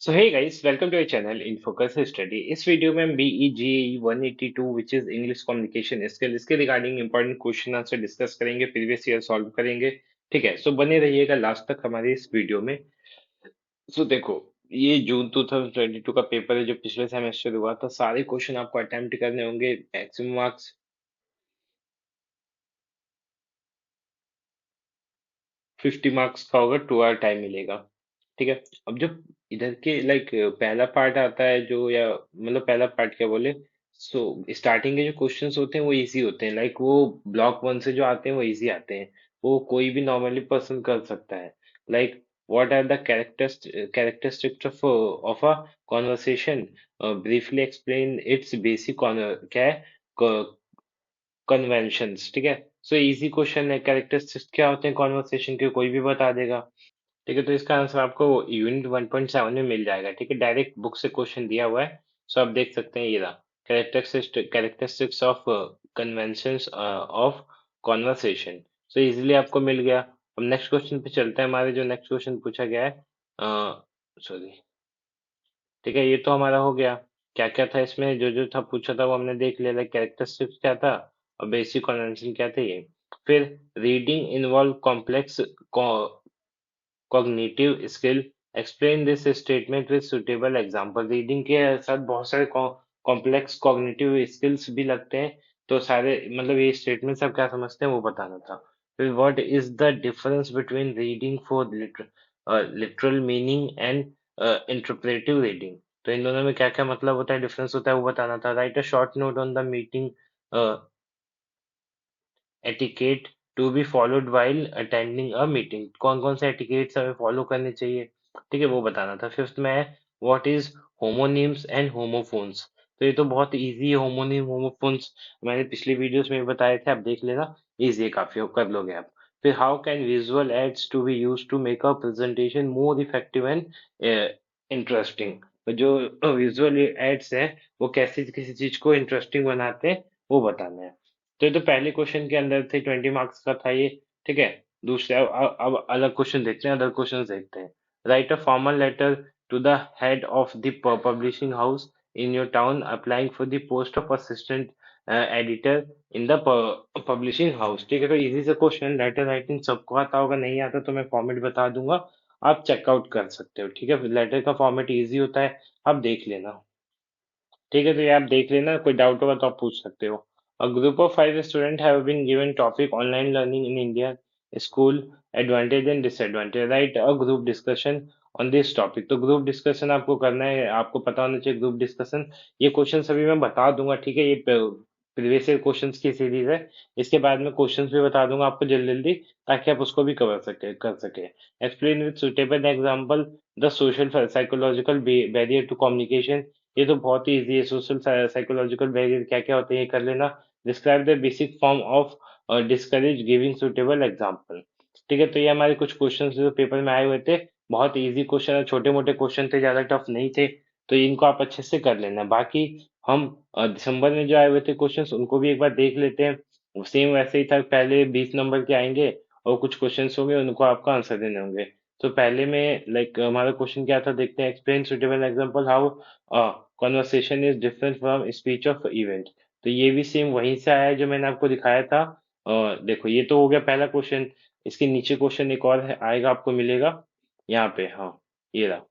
So hey guys, welcome to our channel in Focus Study. इस video में हम BEGE 182 which is English Communication Skill इसके regarding important question answer discuss करेंगे, previous year solve करेंगे। ठीक है, सो बने रहिएगा लास्ट तक हमारे इस वीडियो में। सो देखो, ये जून 2022 का पेपर है जो पिछले सेमेस्टर हुआ था। सारे क्वेश्चन आपको अटेम्प्ट करने होंगे। मैक्सिमम मार्क्स 50 मार्क्स का होगा, 2 आवर टाइम मिलेगा। ठीक है। अब जो इधर के लाइक पहला पार्ट आता है जो, या मतलब पहला पार्ट क्या बोले, सो स्टार्टिंग के जो क्वेश्चंस होते हैं वो इजी होते हैं। लाइक वो ब्लॉक वन से जो आते हैं वो इजी आते हैं। वो कोई भी नॉर्मली पर्सन कर सकता है। Like what are the characteristics of a conversation, briefly explain its basic क्या है, कन्वेंशंस। ठीक है। सो इजी क्वेश्चन है, कैरेक्टरिस्टिक्स क्या होते हैं कॉन्वर्सेशन के, कोई भी बता देगा। ठीक है, तो इसका आंसर आपको यूनिट 1.7 में मिल जाएगा। ठीक है, डायरेक्ट बुक से क्वेश्चन दिया हुआ है। सो आप देख सकते हैं, ये रहा characteristics of conventions of conversation. So easily आपको मिल गया। अब नेक्स्ट क्वेश्चन पे चलते हैं। हमारे जो नेक्स्ट क्वेश्चन पूछा गया है, सॉरी, ठीक है, ये तो हमारा हो गया। क्या क्या था इसमें, जो जो था पूछा था वो हमने देख लिया। लाइक कैरेक्टरिस्टिक्स क्या था और बेसिक कन्वेंशन क्या थे ये। फिर reading involve complex cognitive skill, explain this statement with suitable example. Reading के साथ बहुत सारे कॉम्प्लेक्स कॉग्निटिव स्किल्स भी लगते हैं। तो सारे मतलब ये स्टेटमेंट सब क्या समझते हैं वो बताना था। फिर what is the difference between reading for literal meaning and interpretive reading. तो इन दोनों में क्या क्या मतलब होता है, डिफरेंस होता है, वो बताना था। Write a short note on the meeting etiquette to be followed while attending a meeting. कौन कौन से एटिकेट्स हमें फॉलो करने चाहिए, ठीक है, वो बताना था। फिफ्थ में है what is homonyms and homophones. तो ये तो बहुत इजी है, होमोनिम होमोफोन्स मैंने पिछली वीडियोस में भी बताए थे, आप देख लेना, इजी है काफी, कर लोगे आप। फिर how can visual aids to be use to make a presentation more effective and interesting. तो जो विजुअल एड्स हैं वो कैसे किसी चीज को इंटरेस्टिंग बनाते हैं वो बताना है। तो ये तो पहले क्वेश्चन के अंदर थे, 20 मार्क्स का था ये। ठीक है। दूसरे अब अलग क्वेश्चन देखते हैं, अदर क्वेश्चन देखते हैं। Write a formal letter to the head of the publishing house in your town applying for the post of assistant editor in the publishing house. ठीक है, तो इजी से क्वेश्चन, लेटर राइटिंग सबको आता होगा, नहीं आता तो मैं फॉर्मेट बता दूंगा, आप चेकआउट कर सकते हो। ठीक है, लेटर का फॉर्मेट इजी होता है, आप देख लेना। ठीक है, तो ये आप देख लेना, कोई डाउट होगा तो आप पूछ सकते हो। A group of 5 student have been given topic online learning in India school, advantage and disadvantage. Write a group discussion on this topic. तो ग्रुप डिस्कशन आपको करना है, आपको पता होना चाहिए ग्रुप डिस्कशन। ये क्वेश्चन सभी मैं बता दूंगा। ठीक है, ये प्रीवियस ईयर क्वेश्चंस की सीरीज है। इसके बाद में क्वेश्चंस भी बता दूंगा आपको जल्दी जल्दी, ताकि आप उसको भी कर सके। Explain with suitable example the social psychological barrier to communication. ये तो बहुत ही इजी है। सोशल साइकोलॉजिकल बैरियर क्या क्या होते हैं ये कर लेना। Describe the basic form of discourage giving suitable example. ठीक है, तो ये हमारे कुछ क्वेश्चन जो पेपर में आए हुए थे, बहुत इजी क्वेश्चन है, छोटे मोटे क्वेश्चन थे, ज्यादा टफ नहीं थे। तो इनको आप अच्छे से कर लेना। बाकी हम दिसंबर में जो आए हुए थे क्वेश्चंस उनको भी एक बार देख लेते हैं। सेम वैसे ही था, पहले 20 नंबर के आएंगे और कुछ क्वेश्चंस होंगे, उनको आपको आंसर देने होंगे। तो पहले में लाइक हमारा क्वेश्चन क्या था, देखते हैं। Explain suitable example how conversation is different from speech of event. तो ये भी सेम वहीं से आया है जो मैंने आपको दिखाया था। देखो, ये तो हो गया पहला क्वेश्चन। इसके नीचे क्वेश्चन एक और आएगा, आपको मिलेगा यहाँ पे। हाँ, ये रहा।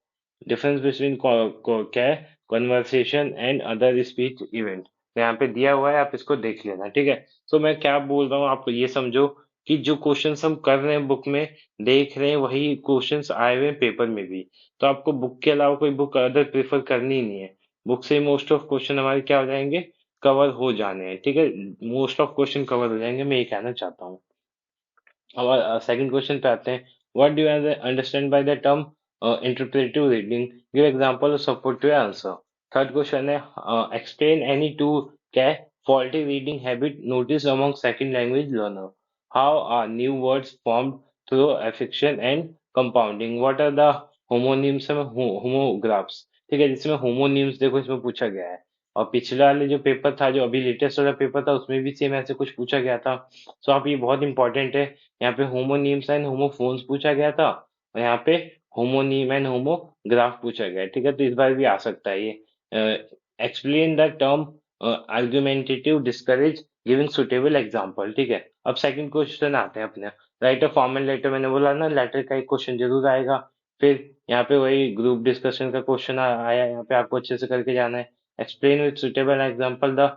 डिफरेंस बिटवीन क्या है, conversation and other speech event. तो यहाँ पे दिया हुआ है, आप इसको देख लेना। ठीक है, तो मैं क्या बोल रहा हूँ आपको ये समझो, कि जो क्वेश्चंस हम कर रहे हैं बुक में, देख रहे हैं, वही क्वेश्चंस आए हुए हैं पेपर में भी। तो आपको बुक के अलावा कोई बुक अदर प्रेफर करनी ही नहीं है। बुक से मोस्ट ऑफ क्वेश्चन हमारे क्या हो जाएंगे, कवर हो जाने हैं। ठीक है, मोस्ट ऑफ क्वेश्चन कवर हो जाएंगे, मैं ये कहना चाहता हूँ। अब सेकंड क्वेश्चन पे आते हैं। What do you understand by the term interpretive reading, give example और support to answer. Third question है एक्सप्लेन एनी टू क्या है faulty reading habit notice among second language learner. How are new words formed through affixation and compounding. What are the homonyms and homographs. ठीक है, जिसमें homonyms देखो इसमें पूछा गया है। और पिछले वाले जो पेपर था, जो अभी लेटेस्ट वाला पेपर था, उसमें भी सेम ऐसे कुछ पूछा गया था। सो आप, ये बहुत इंपॉर्टेंट है। यहाँ पे होमोनिम्स एंड होमोफोन्स पूछा गया था, और यहाँ पे होमोनीम एंड होमोग्राफ पूछा गया है, ठीक है, तो इस बार भी आ सकता है ये। Explain the term argumentative discourage giving suitable example, ठीक है। अब सेकंड क्वेश्चन आते हैं अपने। राइट अ फॉर्मल लेटर, मैंने बोला ना लेटर का एक क्वेश्चन जरूर आएगा। फिर यहाँ पे वही ग्रुप डिस्कशन का क्वेश्चन आया, यहाँ पे आपको अच्छे से करके जाना है। Explain with suitable example the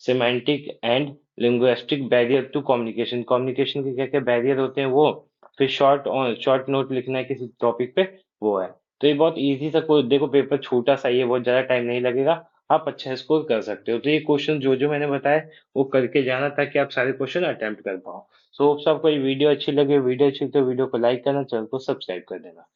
semantic and linguistic barrier to communication, communication के क्या क्या बैरियर होते हैं वो। फिर शॉर्ट नोट लिखना है किसी टॉपिक पे, वो है। तो ये बहुत इजी सा कोई, देखो पेपर छोटा सा ही है, बहुत ज्यादा टाइम नहीं लगेगा। आप अच्छा स्कोर कर सकते हो। तो ये क्वेश्चन जो जो मैंने बताया वो करके जाना, ताकि आप सारे क्वेश्चन अटेम्प्ट कर पाओ। सो होप्स आपको ये वीडियो अच्छी लगे, वीडियो अच्छी तो वीडियो को लाइक करना, चैनल को सब्सक्राइब कर देना।